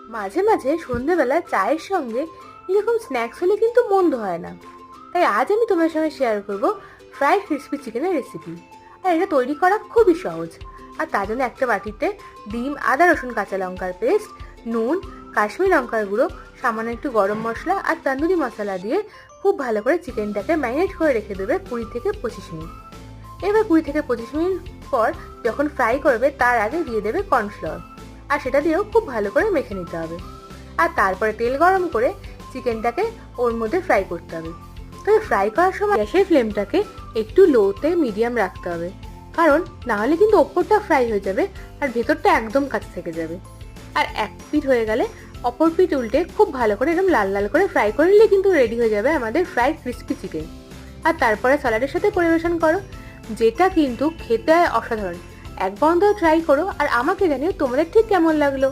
মাঝে মাঝে সন্ধ্যেবেলা চায়ের সঙ্গে এরকম স্ন্যাক্স হলে কিন্তু মন্দ হয় না। তাই আজ আমি তোমার সঙ্গে শেয়ার করব ফ্রাইড ক্রিসপি চিকেনের রেসিপি। আর এটা তৈরি করা খুবই সহজ। আর তার জন্য একটা বাটিতে ডিম, আদা, রসুন, কাঁচা লঙ্কার পেস্ট, নুন, কাশ্মীরি লঙ্কার গুঁড়ো, সামান্য একটু গরম মশলা আর তন্দুরি মশলা দিয়ে খুব ভালো করে চিকেনটাকে ম্যারিনেট করে রেখে দেবে 20 থেকে 25 মিনিট। এবার 20 থেকে 25 মিনিট পর যখন ফ্রাই করবে তার আগে দিয়ে দেবে কর্নফ্লাওয়ার, আর সেটা দিয়েও খুব ভালো করে মেখে নিতে হবে। আর তারপরে তেল গরম করে চিকেনটাকে ওর মধ্যে ফ্রাই করতে হবে। তবে ফ্রাই করার সময় গ্যাসের ফ্লেমটাকে একটু লোতে মিডিয়াম রাখতে হবে, কারণ না হলে কিন্তু ওপরটা ফ্রাই হয়ে যাবে আর ভেতরটা একদম কাঁচা থেকে যাবে। আর এক পিঠ হয়ে গেলে অপর পিঠ উল্টে খুব ভালো করে এরকম লাল লাল করে ফ্রাই করে নিলে কিন্তু রেডি হয়ে যাবে আমাদের ফ্রাইড ক্রিসপি চিকেন। আর তারপরে স্যালাডের সাথে পরিবেশন করো, যেটা কিন্তু খেতে হয় অসাধারণ। একবার অন্তত ট্রাই করো আর আমাকে জানিও তোমাদের ঠিক কেমন লাগলো।